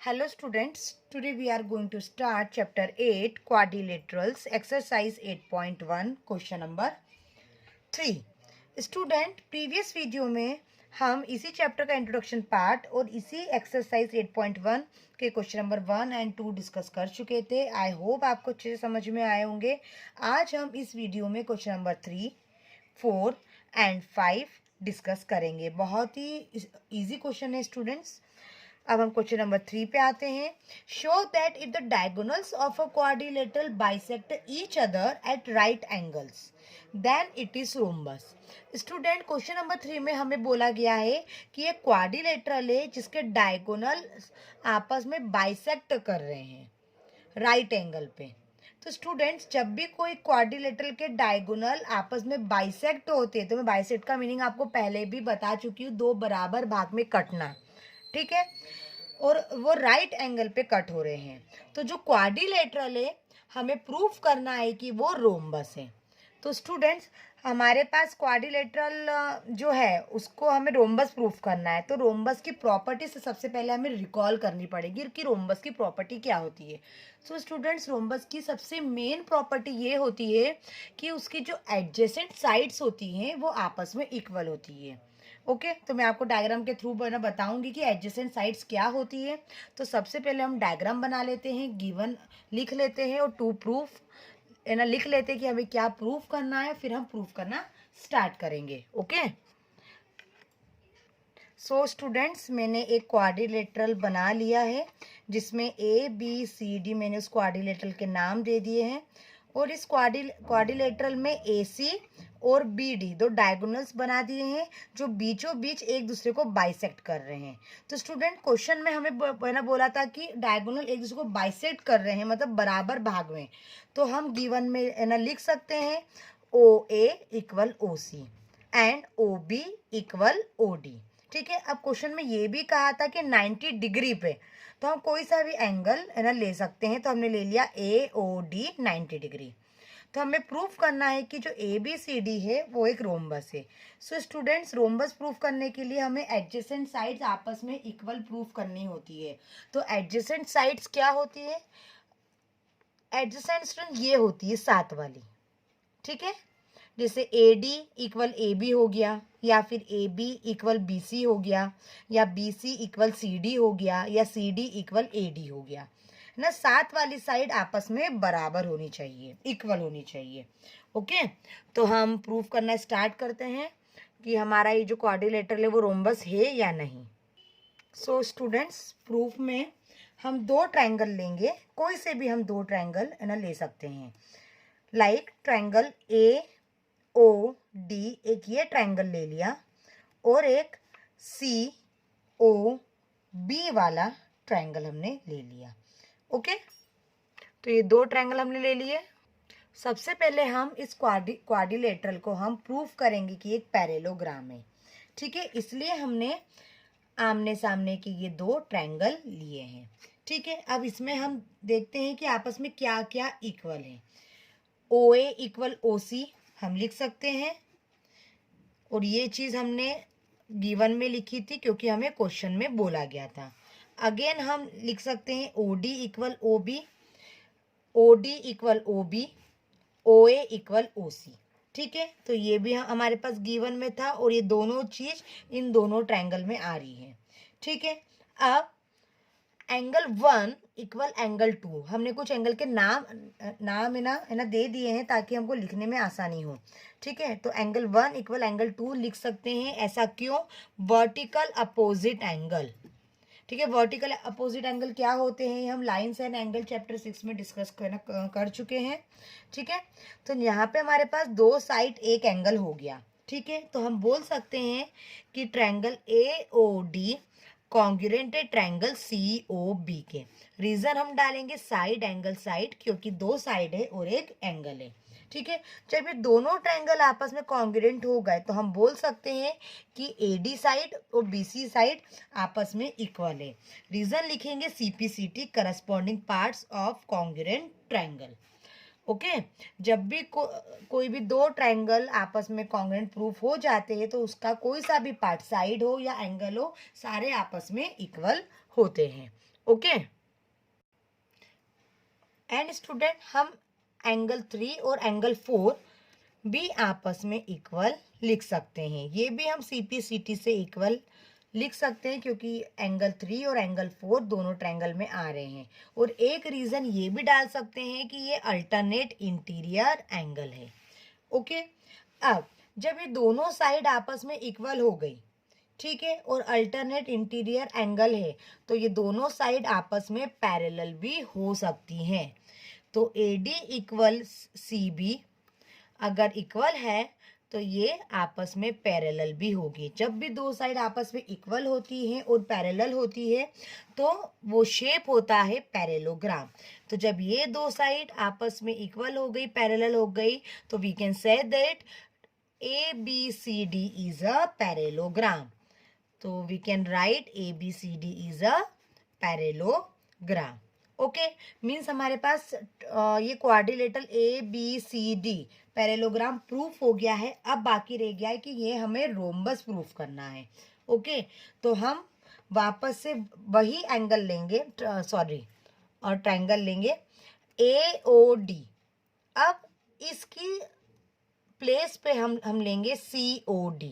Hello students, today we are going to start chapter 8 quadrilaterals exercise 8.1 question number 3. Student previous video में हम इसी chapter का introduction part और इसी exercise 8.1 के क्वेश्चन नंबर 1 एंड 2 डिस्कस कर चुके थे. आई होप आपको अच्छे से समझ में आए होंगे. आज हम इस वीडियो में क्वेश्चन नंबर 3, 4 एंड 5 डिस्कस करेंगे. बहुत ही इजी क्वेश्चन है स्टूडेंट्स. अब हम क्वेश्चन नंबर 3 पे आते हैं. Show that if the diagonals of a quadrilateral bisect each other at right angles then it is rhombus. Student question number 3 में हमें बोला गया है कि ये क्वाड्रिलेटरल है जिसके डायगोनल आपस में बाइसेक्ट कर रहे हैं राइट एंगल पे. तो स्टूडेंट्स जब भी कोई क्वाड्रिलेटरल के डायगोनल आपस में बाइसेक्ट होते हैं, तो मैं बाइसेक्ट का मीनिंग आपको पहले भी बता चुकी हूँ, दो बराबर भाग में कटना. ठीक है, और वो राइट एंगल पे कट हो रहे हैं. तो जो क्वाड्रिलेटरल है हमें प्रूफ करना है कि वो रोम्बस है. तो स्टूडेंट्स हमारे पास क्वाड्रिलेटरल जो है उसको हमें रोम्बस प्रूफ करना है. तो रोम्बस की प्रॉपर्टी से सबसे पहले हमें रिकॉल करनी पड़ेगी कि रोम्बस की प्रॉपर्टी क्या होती है. तो स्टूडेंट्स रोम्बस की सबसे मेन प्रॉपर्टी ये होती है कि उसकी जो एडजेसेंट साइड्स होती हैं वो आपस में इक्वल होती है. ओके, तो मैं आपको डायग्राम के थ्रू बताऊंगी कि एडजेसेंट साइड्स क्या होती है. तो सबसे पहले हम डायग्राम बना लेते हैं, गिवन लिख लेते हैं और टू प्रूफ है ना लिख लेते हैं कि हमें क्या प्रूफ करना है. फिर हम प्रूफ करना स्टार्ट करेंगे. ओके, सो स्टूडेंट्स मैंने एक क्वाड्रिलेटरल बना लिया है जिसमें ए बी सी डी मैंने उस क्वाड्रिलेटरल के नाम दे दिए हैं. और इस क्वाड्रिलेटरल में ए सी और बी डी दो डायगोनल्स बना दिए हैं जो बीचों बीच एक दूसरे को बाइसेक्ट कर रहे हैं. तो स्टूडेंट क्वेश्चन में हमें बोला था कि डायगोनल एक दूसरे को बाइसेक्ट कर रहे हैं, मतलब बराबर भाग में. तो हम गिवन में है ना लिख सकते हैं O A equal O C and O B equal O D. ठीक है, अब क्वेश्चन में ये भी कहा था कि 90 डिग्री पे, तो हम कोई सा भी एंगल है ना ले सकते हैं. तो हमने ले लिया ए ओ डी 90 डिग्री. तो हमें प्रूफ करना है कि जो ए बी सी डी है वो एक रोम्बस है. सो स्टूडेंट्स रोम्बस प्रूफ करने के लिए हमें एडजेसेंट साइड्स आपस में इक्वल प्रूफ करनी होती है. तो एडजेसेंट साइड्स क्या होती है? एडजेसेंट स्टूडेंट ये होती है साथ वाली. ठीक है, जैसे A D equal A B हो गया, या फिर A B equal B C हो गया, या B C equal C D हो गया, या C D equal A D हो गया. है ना, साथ वाली साइड आपस में बराबर होनी चाहिए, इक्वल होनी चाहिए. ओके, तो हम प्रूफ करना स्टार्ट करते हैं कि हमारा ये जो क्वाड्रिलेटरल है वो रोम्बस है या नहीं. सो स्टूडेंट्स प्रूफ में हम दो ट्रायंगल लेंगे, कोई से भी हम दो ट्रायंगल है ना ले सकते हैं. Like triangle A O D, एक ये ट्रायंगल ले लिया, और एक सी ओ बी वाला ट्रायंगल हमने ले लिया. ओके, तो ये दो ट्रायंगल हमने ले लिए. सबसे पहले हम इस क्वाड्रिलेटरल को हम प्रूफ करेंगे कि एक पैरेललोग्राम है. ठीक है, इसलिए हमने आमने सामने के ये दो ट्रायंगल लिए हैं. ठीक है, अब इसमें हम देखते हैं कि आपस में क्या क्या इक्वल है. ओ ए इक्वल ओ सी हम लिख सकते हैं, और ये चीज़ हमने गिवन में लिखी थी क्योंकि हमें क्वेश्चन में बोला गया था. अगेन हम लिख सकते हैं O D equal O B, O D equal O B, O A equal O C. ठीक है, तो ये भी हमारे पास गिवन में था और ये दोनों चीज़ इन दोनों ट्रायंगल में आ रही है. ठीक है, अब एंगल 1 इक्वल एंगल 2, हमने कुछ एंगल के नाम है ना दे दिए हैं ताकि हमको लिखने में आसानी हो. ठीक है, तो एंगल 1 इक्वल एंगल 2 लिख सकते हैं. ऐसा क्यों? Vertical opposite angle. ठीक है, वर्टिकल अपोजिट एंगल क्या होते हैं हम लाइन्स एंड एंगल चैप्टर 6 में डिस्कस कर चुके हैं. ठीक है, तो यहाँ पे हमारे पास दो साइड एक एंगल हो गया. ठीक है, तो हम बोल सकते हैं कि triangle A O D congruent है ट्रायंगल सी ओ बी के. रीजन हम डालेंगे साइड एंगल साइड, क्योंकि दो साइड है और एक एंगल है. ठीक है, जब ये दोनों ट्रायंगल आपस में कॉन्ग्रुएंट हो गए तो हम बोल सकते हैं कि ए डी साइड और बी सी साइड आपस में इक्वल है. रीजन लिखेंगे C P C T corresponding parts of congruent triangle. Okay, जब भी कोई भी दो ट्रायंगल आपस में कॉन्ग्रुएंट प्रूफ हो जाते हैं तो उसका कोई सा भी पार्ट साइड हो या एंगल हो सारे आपस में इक्वल होते हैं. ओके। एंड स्टूडेंट, हम एंगल 3 और एंगल 4 भी आपस में इक्वल लिख सकते हैं। ये भी हम CPCT से इक्वल लिख सकते हैं क्योंकि एंगल 3 और एंगल 4 दोनों ट्रायंगल में आ रहे हैं। और एक रीज़न ये भी डाल सकते हैं कि ये अल्टरनेट इंटीरियर एंगल है। ओके। अब जब ये दोनों साइड आपस में इक्वल हो गई, ठीक है, और अल्टरनेट इंटीरियर एंगल है, तो ये दोनों साइड आपस में पैरेलल भी हो सकती हैं। तो AD इक्वल CB अगर इक्वल है तो ये आपस में पैरेलल भी होगी। जब भी दो साइड आपस में इक्वल होती हैं और पैरेलल होती है तो वो शेप होता है पैरेलोग्राम। तो जब ये दो साइड आपस में इक्वल हो गई, पैरेलल हो गई, तो we can say that ABCD is a parallelogram. तो we can write ABCD is a parallelogram. Okay, means हमारे पास ये क्वाड्रिलेटरल ABCD पैरेलोग्राम प्रूफ हो गया है। अब बाकी रह गया है कि ये हमें रोम्बस प्रूफ करना है। ओके, तो हम वापस से वही एंगल लेंगे, सॉरी, और ट्रायंगल लेंगे AOD। अब इसकी प्लेस पे हम लेंगे COD।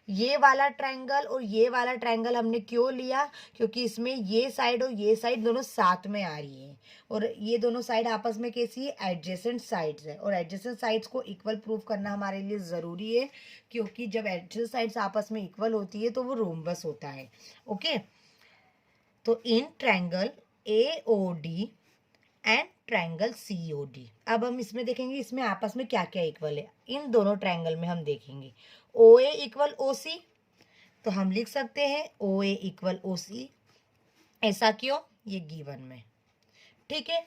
ये वाला ट्रायंगल और ये वाला ट्रायंगल हमने क्यों लिया? क्योंकि इसमें ये साइड और ये साइड दोनों साथ में आ रही है और ये दोनों साइड आपस में कैसी है? एडजेसेंट साइड्स है। और एडजेसेंट साइड्स को इक्वल प्रूफ करना हमारे लिए ज़रूरी है क्योंकि जब एडजेसेंट साइड्स आपस में इक्वल होती है तो वो रोम्बस होता है। ओके, तो in triangle AOD and triangle COD, अब हम इसमें देखेंगे इसमें आपस में क्या क्या इक्वल है। इन दोनों ट्रायंगल में हम देखेंगे OA इक्वल OC, तो हम लिख सकते हैं OA इक्वल OC। ऐसा क्यों? ये गिवन में, ठीक है।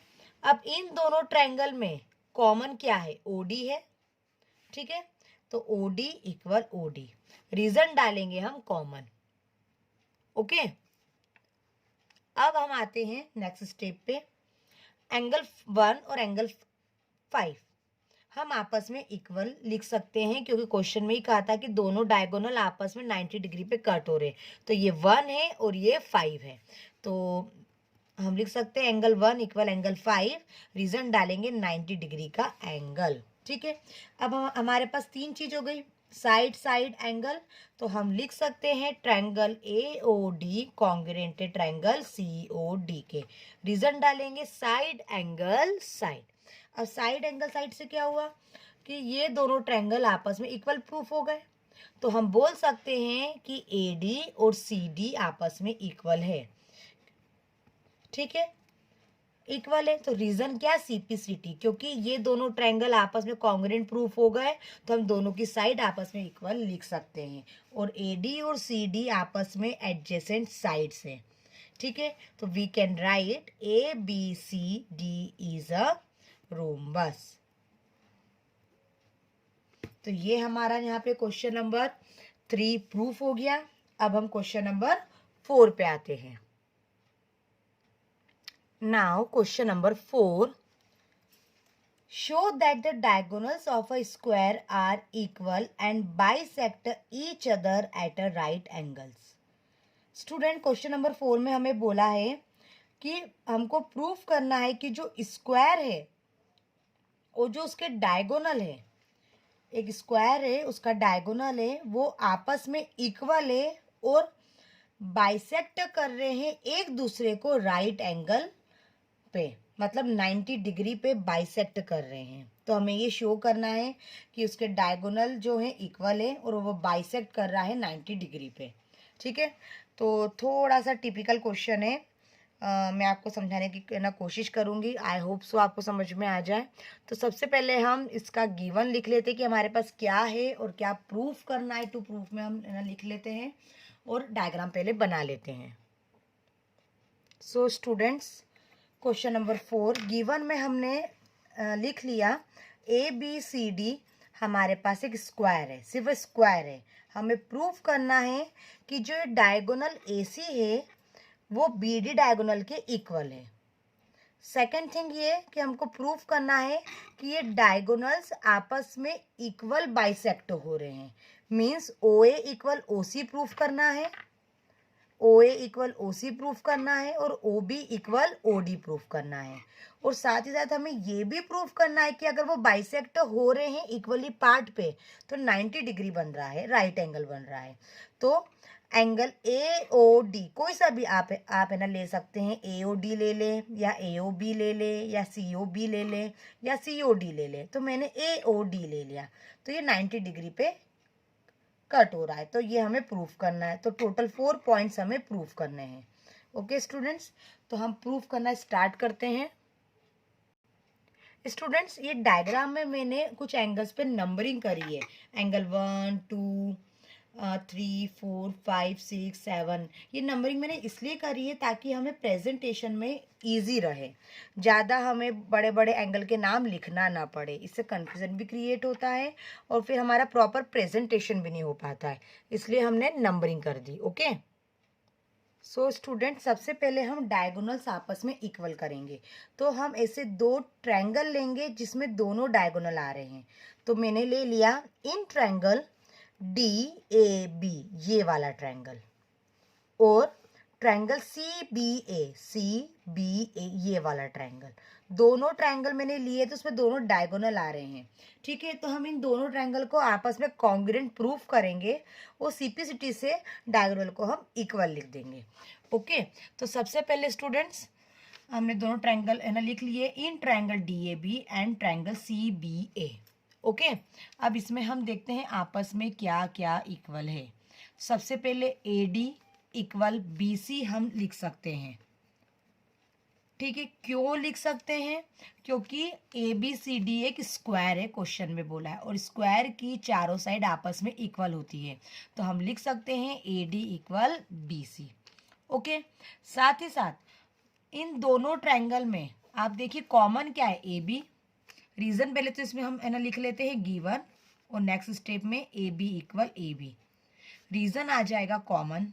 अब इन दोनों ट्रायंगल में कॉमन क्या है? OD है, ठीक है। तो OD इक्वल OD, रीजन डालेंगे हम कॉमन। ओके, अब हम आते हैं नेक्स्ट स्टेप पे। एंगल 1 और एंगल 5 हम आपस में इक्वल लिख सकते हैं क्योंकि क्वेश्चन में ही कहा था कि दोनों डायगोनल आपस में 90 डिग्री पे कट हो रहे। तो ये 1 है और ये 5 है, तो हम लिख सकते हैं एंगल 1 इक्वल एंगल 5। रीजन डालेंगे 90 डिग्री का एंगल, ठीक है। अब हमारे पास तीन चीज हो गई, साइड साइड एंगल, तो हम लिख सकते हैं triangle AOD congruent triangle COD के। रीजन डालेंगे साइड एंगल साइड। अब साइड एंगल साइड से क्या हुआ कि ये दोनों ट्रायंगल आपस में इक्वल प्रूफ हो गए, तो हम बोल सकते हैं कि AD और CD आपस में इक्वल है, ठीक है, इक्वल है। तो रीजन क्या? CPCT, क्योंकि ये दोनों ट्रायंगल आपस में कॉन्ग्रुएंट प्रूफ हो गए तो हम दोनों की साइड आपस में इक्वल लिख सकते हैं। और AD और CD आपस में एडजेसेंट साइड्स हैं, ठीक है। तो we can write ABCD is a rhombus. तो ये हमारा यहाँ पे क्वेश्चन नंबर 3 प्रूफ हो गया। अब हम क्वेश्चन नंबर 4 पे आते हैं। Now question number 4, show that the diagonals of a square are equal and bisect each other at a right angles। Student, question number 4 में हमें बोला है कि हमको प्रूफ करना है कि जो स्क्वायर है और जो उसके डायगोनल है, एक स्क्वायर है उसका डायगोनल है, वो आपस में इक्वल है और बाइसेक्ट कर रहे हैं एक दूसरे को राइट एंगल पे, मतलब 90 डिग्री पे बाइसेक्ट कर रहे हैं। तो हमें ये शो करना है कि उसके डायगोनल जो है इक्वल है और वो बाइसेक्ट कर रहा है 90 डिग्री पे, ठीक है। तो थोड़ा सा टिपिकल क्वेश्चन है, मैं आपको समझाने की ना कोशिश करूंगी। आई होप सो आपको समझ में आ जाए। तो सबसे पहले हम इसका गिवन लिख लेते हैं कि हमारे पास क्या है और क्या प्रूफ करना है। टू प्रूफ में हम लिख लेते हैं और डायग्राम पहले बना लेते हैं। So students, question number 4 given में हमने लिख लिया ABCD हमारे पास एक स्क्वायर है, सिर्फ स्क्वायर है। हमें प्रूफ करना है कि जो डायगोनल AC है वो BD डायगोनल के इक्वल है। सेकेंड थिंग ये कि हमको प्रूफ करना है कि ये डायगोनल्स आपस में इक्वल बाइसेक्ट हो रहे हैं, means OA equal OC proof करना है। ओ A equal O C proof करना है और O B equal O D proof करना है। और साथ ही साथ हमें ये भी प्रूफ करना है कि अगर वो बाइसेक्ट हो रहे हैं इक्वली पार्ट पे तो 90 डिग्री बन रहा है, राइट एंगल बन रहा है। तो एंगल ए ओ डी कोई सा भी आप है ना ले सकते हैं, ए ओ डी ले ले या ए ओ बी ले ले या सी ओ बी ले ले या सी ओ डी ले ले। तो मैंने ए ओ डी ले लिया, तो ये 90 डिग्री पे कट हो रहा है, तो ये हमें प्रूफ करना है। तो टोटल 4 पॉइंट्स हमें प्रूफ करने हैं। ओके स्टूडेंट्स, तो हम प्रूफ करना स्टार्ट करते हैं। स्टूडेंट्स, ये डायग्राम में मैंने कुछ एंगल्स पे नंबरिंग करी है, एंगल 1 2 3 4 5 6 7। ये नंबरिंग मैंने इसलिए करी है ताकि हमें प्रेजेंटेशन में इजी रहे, ज़्यादा हमें बड़े बड़े एंगल के नाम लिखना ना पड़े, इससे कन्फ्यूजन भी क्रिएट होता है और फिर हमारा प्रॉपर प्रेजेंटेशन भी नहीं हो पाता है, इसलिए हमने नंबरिंग कर दी। ओके, सो स्टूडेंट, सबसे पहले हम डायगोनल्स आपस में इक्वल करेंगे। तो हम ऐसे दो ट्रायंगल लेंगे जिसमें दोनों डायगोनल आ रहे हैं। तो मैंने ले लिया in triangle D A B, ये वाला ट्रायंगल, और ट्रायंगल सी बी ए ये वाला ट्रायंगल। दोनों ट्रायंगल मैंने लिए तो उसमें दोनों डायगोनल आ रहे हैं। ठीक है, तो हम इन दोनों ट्रायंगल को आपस में कॉन्ग्रुएंट प्रूफ करेंगे और सीपीसीटी से डायगोनल को हम इक्वल लिख देंगे। ओके, तो सबसे पहले स्टूडेंट्स हमने दोनों ट्रायंगल है ना लिख लिए, in triangle D A B and triangle C B A. Okay, अब इसमें हम देखते हैं आपस में क्या क्या इक्वल है। सबसे पहले A D equal B C हम लिख सकते हैं। ठीक है, क्यों लिख सकते हैं? क्योंकि ए बी सी डी एक स्क्वायर है, क्वेश्चन में बोला है, और स्क्वायर की चारों साइड आपस में इक्वल होती है, तो हम लिख सकते हैं A D equal B C. Okay, साथ ही साथ इन दोनों ट्रायंगल में आप देखिए कॉमन क्या है, ए बी। रीजन पहले तो इसमें हम है ना लिख लेते हैं गिवन, और नेक्स्ट स्टेप में A B equal A B, reason आ जाएगा कॉमन।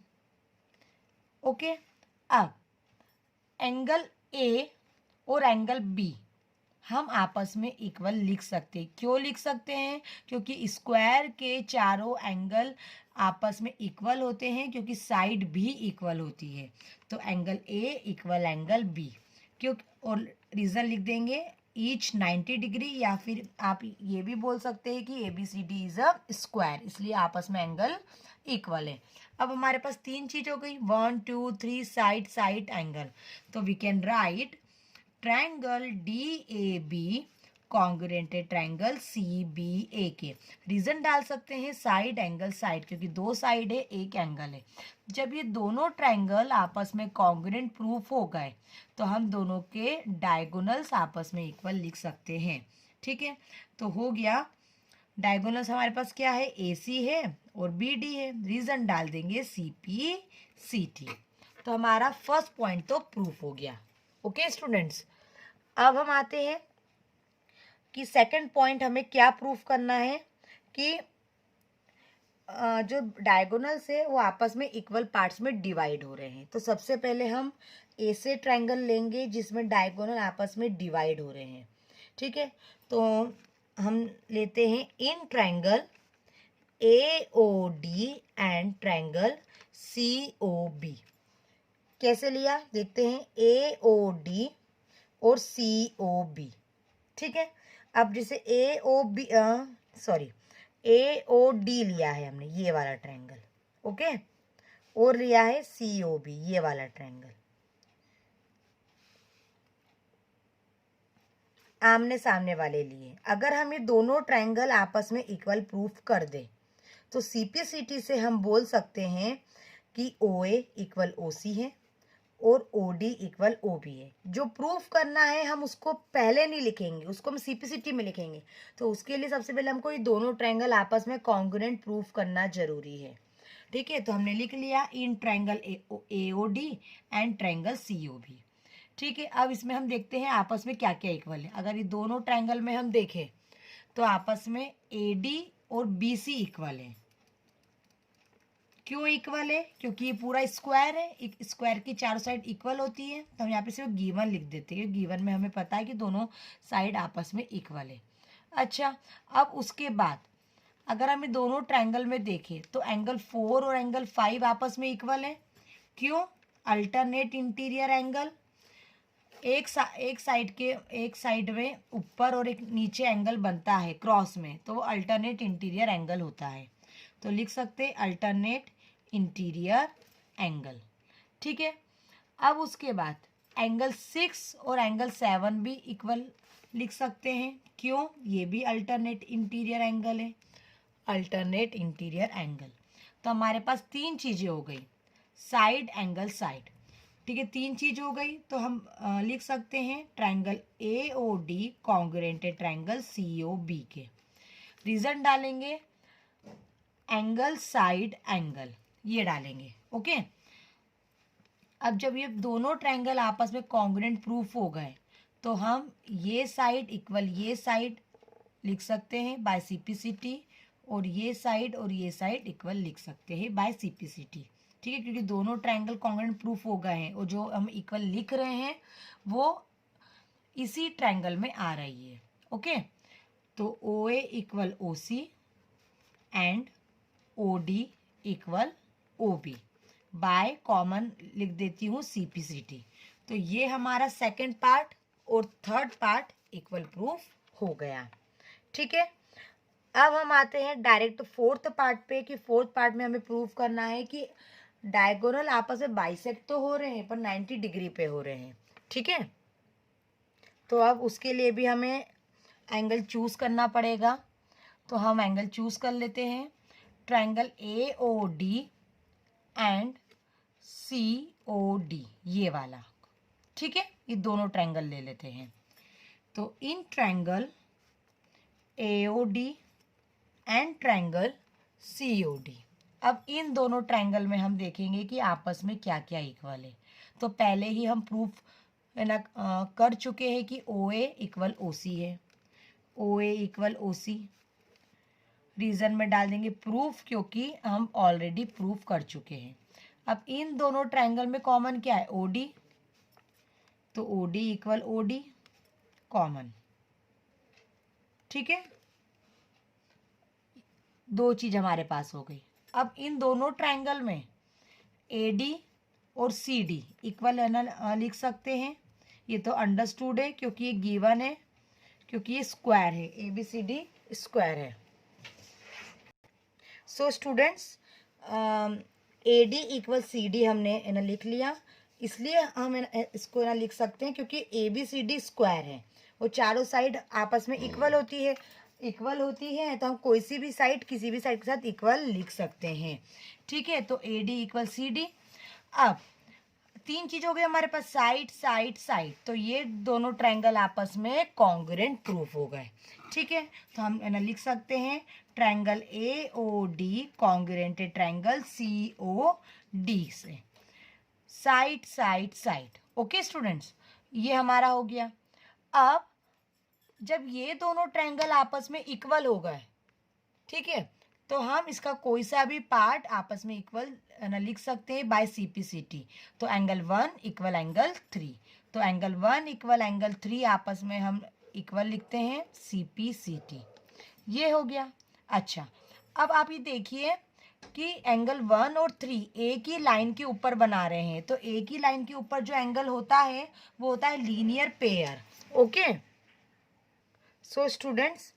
ओके, अब एंगल ए और एंगल बी हम आपस में इक्वल लिख सकते हैं। क्यों लिख सकते हैं? क्योंकि स्क्वायर के चारों एंगल आपस में इक्वल होते हैं, क्योंकि साइड भी इक्वल होती है। तो angle A equal angle B, क्यों, और रीजन लिख देंगे ईच 90 डिग्री, या फिर आप ये भी बोल सकते हैं कि A B C D is a square, इसलिए आपस में एंगल इक्वल है। अब हमारे पास तीन चीज हो गई, 1 2 3 साइड साइड एंगल। तो we can write triangle D A B congruent है ट्रायंगल सी बी ए के। रीजन डाल सकते हैं साइड एंगल साइड, क्योंकि दो साइड है एक एंगल है। जब ये दोनों ट्रायंगल आपस में कॉन्ग्रुएंट प्रूफ हो गए तो हम दोनों के डायगोनल्स आपस में इक्वल लिख सकते हैं। ठीक है, तो हो गया डायगोनल्स हमारे पास क्या है, ए सी है और बी डी है, रीजन डाल देंगे सी पी सी टी। तो हमारा फर्स्ट पॉइंट तो प्रूफ हो गया। ओके स्टूडेंट्स, अब हम आते हैं कि सेकंड पॉइंट हमें क्या प्रूफ करना है कि जो डायगोनल्स है वो आपस में इक्वल पार्ट्स में डिवाइड हो रहे हैं। तो सबसे पहले हम ऐसे ट्रायंगल लेंगे जिसमें डायगोनल आपस में डिवाइड हो रहे हैं। ठीक है, तो हम लेते हैं in triangle A O D and triangle C O B. कैसे लिया देखते हैं, ए ओ डी और सी ओ बी। ठीक है, अब जैसे ए ओ डी लिया है हमने, ये वाला ट्रायंगल। ओके, और लिया है सी ओ बी, ये वाला ट्रायंगल। आमने सामने वाले लिए, अगर हम ये दोनों ट्रायंगल आपस में इक्वल प्रूफ कर दे तो सीपीसीटी से हम बोल सकते हैं कि ओ ए इक्वल ओ सी है और O D equal O B है। जो प्रूफ करना है हम उसको पहले नहीं लिखेंगे, उसको हम सीपीसीटी में लिखेंगे। तो उसके लिए सबसे पहले हमको ये दोनों ट्रायंगल आपस में कॉन्ग्रुएंट प्रूफ करना जरूरी है। ठीक है, तो हमने लिख लिया in triangle A O D and triangle C O B. ठीक है, अब इसमें हम देखते हैं आपस में क्या क्या इक्वल है। अगर ये दोनों ट्रायंगल में हम देखें तो आपस में ए डी और बी सी इक्वल है। क्यों इक्वल है? क्योंकि ये पूरा स्क्वायर है, एक स्क्वायर की चारों साइड इक्वल होती है। तो हम यहाँ पे सिर्फ गिवन लिख देते हैं, गिवन में हमें पता है कि दोनों साइड आपस में इक्वल है। अच्छा, अब उसके बाद अगर हमें दोनों ट्रायंगल में देखें तो एंगल 4 और एंगल 5 आपस में इक्वल है। क्यों? अल्टरनेट इंटीरियर एंगल, एक साइड में ऊपर और एक नीचे एंगल बनता है क्रॉस में, तो वो अल्टरनेट इंटीरियर एंगल होता है। तो लिख सकते हैं अल्टरनेट इंटीरियर एंगल। ठीक है, अब उसके बाद एंगल 6 और एंगल 7 भी इक्वल लिख सकते हैं। क्यों? ये भी अल्टरनेट इंटीरियर एंगल है, अल्टरनेट इंटीरियर एंगल। तो हमारे पास 3 चीज़ें हो गई, साइड एंगल साइड। ठीक है, 3 चीज हो गई। तो हम लिख सकते हैं triangle A O D congruent है ट्रायंगल सी ओ बी के। रीजन डालेंगे एंगल साइड एंगल, ये डालेंगे। ओके, अब जब ये दोनों ट्रायंगल आपस में कॉन्ग्रुएंट प्रूफ हो गए तो हम ये साइड इक्वल ये साइड लिख सकते हैं बाय सीपीसीटी, और ये साइड इक्वल लिख सकते हैं बाय सीपीसीटी। ठीक है, क्योंकि दोनों ट्रायंगल कॉन्ग्रुएंट प्रूफ हो गए हैं और जो हम इक्वल लिख रहे हैं वो इसी ट्रायंगल में आ रही है। ओके, तो O A equal O C and O D equal O B, by common लिख देती हूँ सीपीसीटी। तो ये हमारा सेकंड पार्ट और थर्ड पार्ट इक्वल प्रूफ हो गया। ठीक है, अब हम आते हैं डायरेक्ट फोर्थ पार्ट पे कि फोर्थ पार्ट में हमें प्रूफ करना है कि डायगोनल आपस में बाइसेक्ट तो हो रहे हैं पर 90 डिग्री पे हो रहे हैं। ठीक है, तो अब उसके लिए भी हमें एंगल चूज करना पड़ेगा। तो हम एंगल चूज कर लेते हैं triangle A O D and C O D, ये वाला। ठीक है, ये दोनों ट्रायंगल ले लेते हैं। तो in triangle A O D and triangle C O D, अब इन दोनों ट्रायंगल में हम देखेंगे कि आपस में क्या क्या इक्वल है। तो पहले ही हम प्रूफ है ना कर चुके हैं कि ओ ए इक्वल ओ सी है, ओ A equal O C. Reason में डाल देंगे प्रूफ, क्योंकि हम ऑलरेडी प्रूफ कर चुके हैं। अब इन दोनों ट्रायंगल में कॉमन क्या है? ओ डी, तो O D equal O D common. ठीक है, दो चीज हमारे पास हो गई। अब इन दोनों ट्रायंगल में ए डी और सी डी इक्वल है ना लिख सकते हैं। ये तो अंडरस्टूड है क्योंकि ये गिवन है, क्योंकि ये स्क्वायर है, A B C D square है। So students, A D equal C D हमने है ना लिख लिया, इसलिए हम इसको ना लिख सकते हैं क्योंकि A B C D square है, वो चारों साइड आपस में इक्वल होती है, तो हम कोई सी भी साइड किसी भी साइड के साथ इक्वल लिख सकते हैं। ठीक है, तो A D equal C D. अब 3 चीज हो गई हमारे पास, साइड साइड साइड, तो ये दोनों ट्रायंगल आपस में कॉन्ग्रुएंट प्रूफ हो गए। ठीक है, तो हम है ना लिख सकते हैं triangle A O D congruent है ट्रायंगल सी ओ डी से, side side side. Okay students, ये हमारा हो गया। अब जब ये दोनों ट्रायंगल आपस में इक्वल हो गए, ठीक है, तो हम इसका कोई सा भी पार्ट आपस में इक्वल लिख सकते हैं बाय सीपीसीटी। तो एंगल 1 इक्वल एंगल 3, तो एंगल 1 इक्वल एंगल 3 आपस में हम इक्वल लिखते हैं सीपीसीटी। ये हो गया। अच्छा, अब आप ये देखिए कि एंगल 1 और 3 एक ही लाइन के ऊपर बना रहे हैं, तो एक ही लाइन के ऊपर जो एंगल होता है वो होता है linear pair. Okay, so students,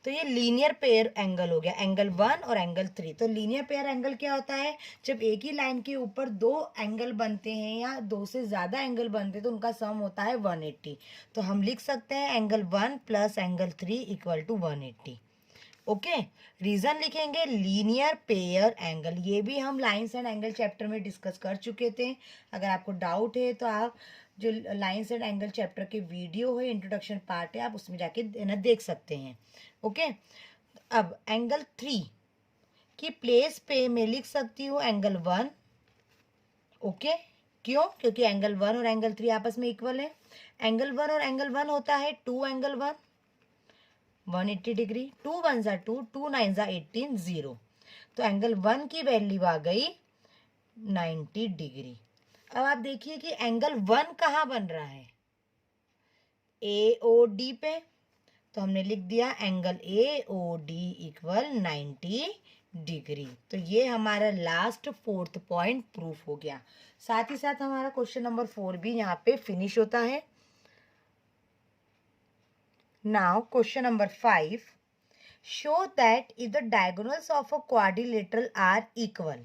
तो ये लीनियर पेयर एंगल हो गया, एंगल 1 और एंगल 3। तो लीनियर पेयर एंगल क्या होता है? जब एक ही लाइन के ऊपर 2 एंगल बनते हैं या 2 से ज़्यादा एंगल बनते हैं तो उनका सम होता है 180। तो हम लिख सकते हैं angle 1 plus angle 3 equal to 180। Okay, reason लिखेंगे लीनियर पेयर एंगल, ये भी हम लाइन्स एंड एंगल चैप्टर में डिस्कस कर चुके थे। अगर आपको डाउट है तो आप जो लाइन्स एंड एंगल चैप्टर के वीडियो है, इंट्रोडक्शन पार्ट है, आप उसमें जाके देख सकते हैं। ओके, अब एंगल 3 की प्लेस पे मैं लिख सकती हूँ एंगल 1। ओके, क्यों? क्योंकि एंगल 1 और एंगल 3 आपस में इक्वल है। एंगल 1 और एंगल 1 होता है 2 एंगल 1 180 डिग्री, 2 1 जा 2, 2 9 जा 18 0। तो एंगल 1 की वैल्यू आ गई 90 डिग्री। अब आप देखिए कि एंगल 1 कहाँ बन रहा है? ए ओ डी पे, तो हमने लिख दिया angle A O D equal 90 degree. तो ये हमारा लास्ट 4th पॉइंट प्रूफ हो गया। साथ ही साथ हमारा क्वेश्चन नंबर 4 भी यहाँ पे फिनिश होता है। Now question number 5, show that if the diagonals of a quadrilateral are equal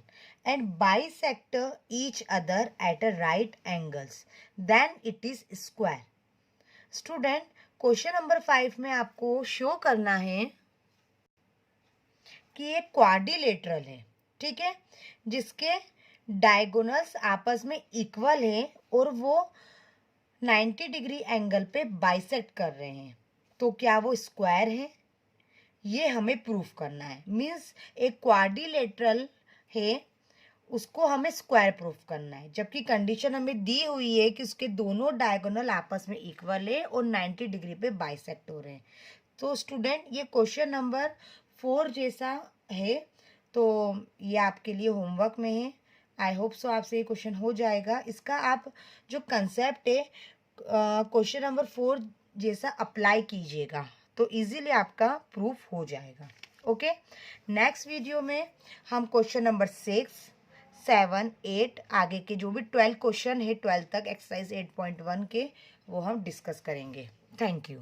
and bisect each other at a right angles, then it is square। Student, question number 5 में आपको show करना है कि एक क्वाड्रिलेटरल है, ठीक है, जिसके डायगोनल्स आपस में इक्वल है और वो 90 डिग्री एंगल पे बाइसेक्ट कर रहे हैं। तो क्या वो स्क्वायर है, ये हमें प्रूफ करना है। मीन्स एक क्वाड्रिलेटरल है, उसको हमें स्क्वायर प्रूफ करना है, जबकि कंडीशन हमें दी हुई है कि उसके दोनों डायगोनल आपस में इक्वल है और 90 डिग्री पे बाइसेक्ट हो रहे हैं। तो स्टूडेंट, ये क्वेश्चन नंबर 4 जैसा है, तो ये आपके लिए होमवर्क में है। आई होप सो आपसे ये क्वेश्चन हो जाएगा। इसका आप जो कंसेप्ट है क्वेश्चन नंबर 4 जैसा अप्लाई कीजिएगा तो इजीली आपका प्रूफ हो जाएगा। ओके, नेक्स्ट वीडियो में हम क्वेश्चन नंबर 6, 7, 8 आगे के जो भी 12 क्वेश्चन है 12 तक एक्सरसाइज 8.1 के, वो हम डिस्कस करेंगे। Thank you.